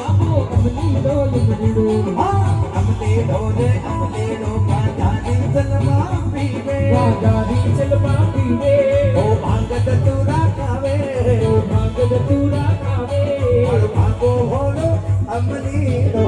બાબો અમલીડો યમલીડો અમલેડો ગાજાની જલમાં પીવે ગાજાની જલમાં પીવે ઓ ભાંગ ધતુરા ખાવે ઓ ભાંગ ધતુરા ખાવે ભાગો ભોળો અમલીડો